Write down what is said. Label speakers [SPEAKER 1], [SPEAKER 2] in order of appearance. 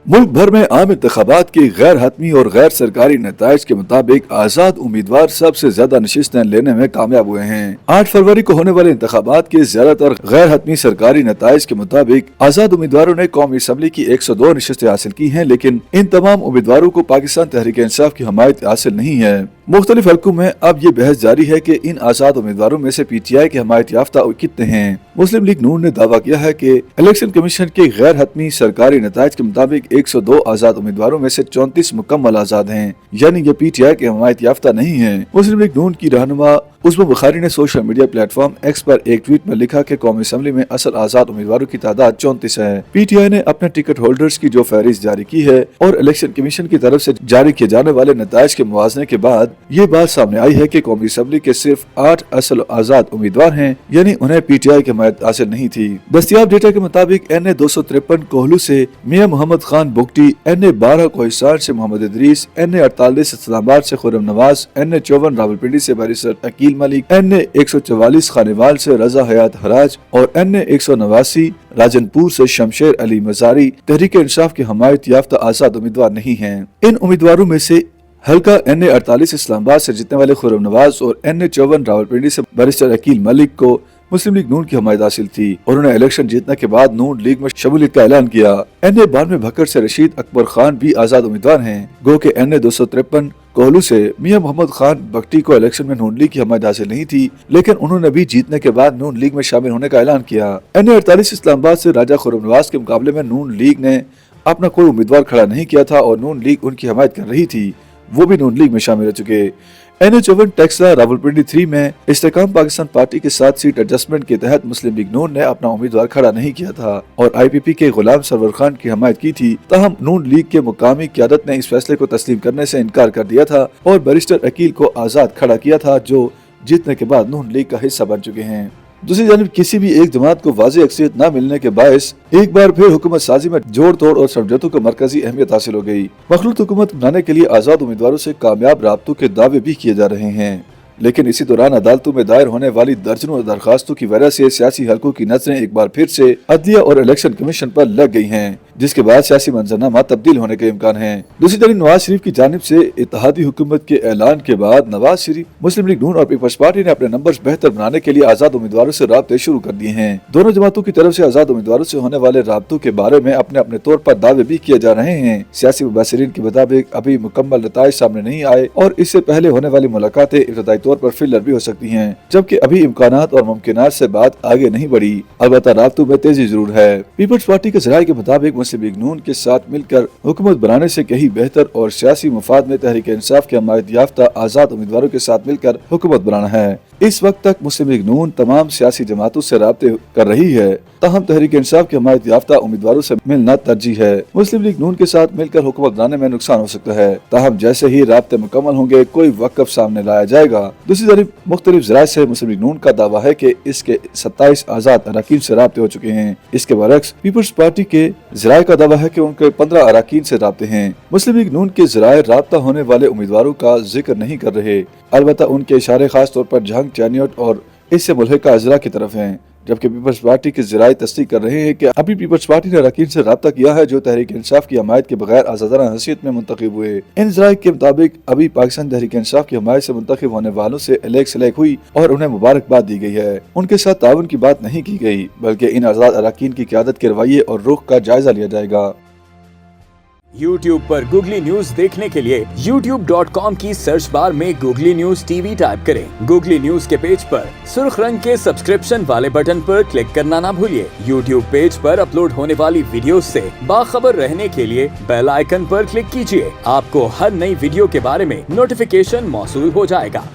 [SPEAKER 1] मुल्क भर में आम इंतखाबात की गैर हतमी और गैर सरकारी नताइज के मुताबिक आजाद उम्मीदवार सबसे ज्यादा नशिस्तें लेने में कामयाब हुए हैं। 8 फरवरी को होने वाले इंतखाबात के ज्यादातर गैर हतमी सरकारी नताइज के मुताबिक आजाद उम्मीदवारों ने कौमी असम्बली की 102 नशिस्तें हासिल की हैं, लेकिन इन तमाम उम्मीदवारों को पाकिस्तान तहरीक इंसाफ की हमायत हासिल नहीं है। मुख्तलिफ हलकों में अब ये बहस जारी है कि इन आजाद उम्मीदवारों में से PTI के हमायत याफ्ता कितने हैं। मुस्लिम लीग नून ने दावा किया है कि इलेक्शन कमीशन के गैर हतमी सरकारी नताइज के मुताबिक 102 आजाद उम्मीदवारों में से 34 मुकम्मल आजाद हैं, यानी ये PTI के हमायत याफ्ता नहीं है। मुस्लिम लीग नून की रहनुमा उस्मा बुखारी ने सोशल मीडिया प्लेटफॉर्म एक्स पर एक ट्वीट में लिखा कि कौमी असम्बली में असल आजाद उम्मीदवारों की तादाद 34 है। PTI ने अपने टिकट होल्डर्स की जो फहरिस्त जारी की है और इलेक्शन कमीशन की तरफ से जारी किए जाने वाले नताइज के मुवाज़ने के बाद ये बात सामने आई है कि कौमी असम्बली के सिर्फ 8 असल आजाद उम्मीदवार हैं, यानी उन्हें PTI की हमायत हासिल नहीं थी। दस्तयाब डेटा के मुताबिक NA 253 कोहलू से मियां मोहम्मद खान बुगटी, NA 12 कोहिस्तान से मोहम्मद इदरीस, NA 48 इस्लामाबाद से खुर्रम नवाज, NA 54 रावलपिंडी से बैरिस्टर अकील मलिक, NA 144 खानेवाल से रजा हयात हराज और NA 189 राजनपुर से शमशेर अली मजारी तहरीक इंसाफ की हमायत याफ्ता आजाद उम्मीदवार नहीं हैं। इन उम्मीदवारों में से हल्का NA 48 इस्लामाबाद से जीतने वाले खुर्रम नवाज और NA 54 रावलपिंडी से बैरिस्टर अकील मलिक को मुस्लिम लीग नून की हमायत हासिल थी और उन्हें इलेक्शन जीतने के बाद नून लीग में शमूलियत का ऐलान किया। NA 92 भक्कर से रशीद अकबर खान भी आजाद उम्मीदवार हैं, गो के NA 253 कोहलू से मियां मोहम्मद खान बख्टी को इलेक्शन में नून लीग की हमायत हासिल नहीं थी, लेकिन उन्होंने भी जीतने के बाद नून लीग में शामिल होने का ऐलान किया। NA 48 इस्लामाबाद से राजा खुर्रम नवाज के मुकाबले में नून लीग ने अपना कोई उम्मीदवार खड़ा नहीं किया था और नून लीग उनकी हमायत कर रही थी, वो भी नून लीग में शामिल हो चुके। NA 54 टेक्सला रावलपिंडी 3 में इस्तेकाम पाकिस्तान पार्टी के 7 सीट एडजस्टमेंट के तहत मुस्लिम लीग नून ने अपना उम्मीदवार खड़ा नहीं किया था और IPP के गुलाम सरवर खान की हमायत की थी। ताहम नून लीग के मुकामी क़यादत ने इस फैसले को तस्लीम करने से इनकार कर दिया था और बैरिस्टर अकील को आजाद खड़ा किया था, जो जीतने के बाद नून लीग का हिस्सा बन चुके हैं। दूसरी जानिब किसी भी एक जमात को वाज़ेह अक्सरियत न मिलने के बायस एक बार फिर हुकूमत साजी में जोड़ तोड़ और समझौतों को मरकजी अहमियत हासिल हो गई। मखलूत हुकूमत बनाने के लिए आजाद उम्मीदवारों से कामयाब राब्तों के दावे भी किए जा रहे हैं, लेकिन इसी दौरान अदालतों में दायर होने वाली दर्जनों दरखास्तों की वजह से सियासी हलकों की नजरें एक बार फिर से अदलिया और इलेक्शन कमीशन पर लग गई हैं, जिसके बाद सियासी मंजरनामा तब्दील होने के इम्कान हैं। दूसरी तरफ नवाज शरीफ की जानिब से इत्तेहादी हुकूमत के ऐलान के बाद नवाज शरीफ, मुस्लिम लीग नून और पीपल्स पार्टी ने अपने नंबर्स बेहतर बनाने के लिए आजाद उम्मीदवारों से राब्ते शुरू कर दिए हैं। दोनों जमातों की तरफ से आजाद उम्मीदवारों से होने वाले राब्तों के बारे में अपने अपने तौर पर दावे भी किए जा रहे हैं। सियासी मुबसरीन के मुताबिक अभी मुकम्मल नताइज सामने नहीं आए और इससे पहले होने वाली मुलाकातें इब्तदाई तौर पर फिलर भी हो सकती हैं, जबकि अभी इम्कानात और मुमकिनात से बात आगे नहीं बढ़ी। अलबत्ता राब्तों में तेजी जरूर है। पीपल्स पार्टी के ज़राए के मुताबिक मुस्लिम लीग नून के साथ मिलकर हुकूमत बनाने से कहीं बेहतर और सियासी मुफाद में तहरीक इंसाफ के हमायत याफ्ता आजाद उम्मीदवारों के साथ मिलकर हुकूमत बनाना है। इस वक्त तक मुस्लिम लीग नून तमाम सियासी जमातों से राब्ते कर रही है, ताहम तहरीक इंसाफ के हमायत याफ्ता उम्मीदवारों से मिलना तरजीह है। मुस्लिम लीग नून के साथ मिलकर हुकूमत बनाने में नुकसान हो सकता है, ताहम जैसे ही राब्ते मुकम्मल होंगे कोई वक़्फ़ सामने लाया जाएगा। दूसरी तरफ मुख्तलिफ ज़राए से मुस्लिम लीग नून का दावा है कि इसके 27 आजाद अरकान से राब्ते हो चुके हैं। इसके बरक्स पीपल्स पार्टी के ज़राए का दावा है कि उनके 15 अरकान से राब्ते हैं। मुस्लिम लीग नून के ज़राए राब्ता होने वाले उम्मीदवारों का जिक्र नहीं कर रहे, अलबत्ता उनके इशारे खास तौर पर जंग, चैनियट और इससे मुल्हिका अजला की तरफ हैं, जबकि पीपल्स पार्टी के ज़राए तस्दीक कर रहे हैं कि अभी पीपल्स पार्टी ने अरकान से राब्ता किया है जो तहरीक इंसाफ की हमायत के बगैर आज़ादाना हैसियत में मुंतखब हुए। इन ज़राए के मुताबिक अभी पाकिस्तान तहरीक इंसाफ की हमायत से मुंतखब होने वालों से इलेक्ट सेलेक्ट हुई और उन्हें मुबारकबाद दी गई है। उनके साथ ताउन की बात नहीं की गई, बल्कि इन आज़ाद अरकान की क़यादत के रवैये और रुख का जायजा लिया जाएगा।
[SPEAKER 2] YouTube पर गूगली न्यूज देखने के लिए youtube.com की सर्च बार में गूगली न्यूज TV टाइप करें। गूगली न्यूज के पेज पर सुर्ख रंग के सब्सक्रिप्शन वाले बटन पर क्लिक करना ना भूलिए। YouTube पेज पर अपलोड होने वाली वीडियोस से बाखबर रहने के लिए बेल आइकन पर क्लिक कीजिए। आपको हर नई वीडियो के बारे में नोटिफिकेशन मौसूल हो जाएगा।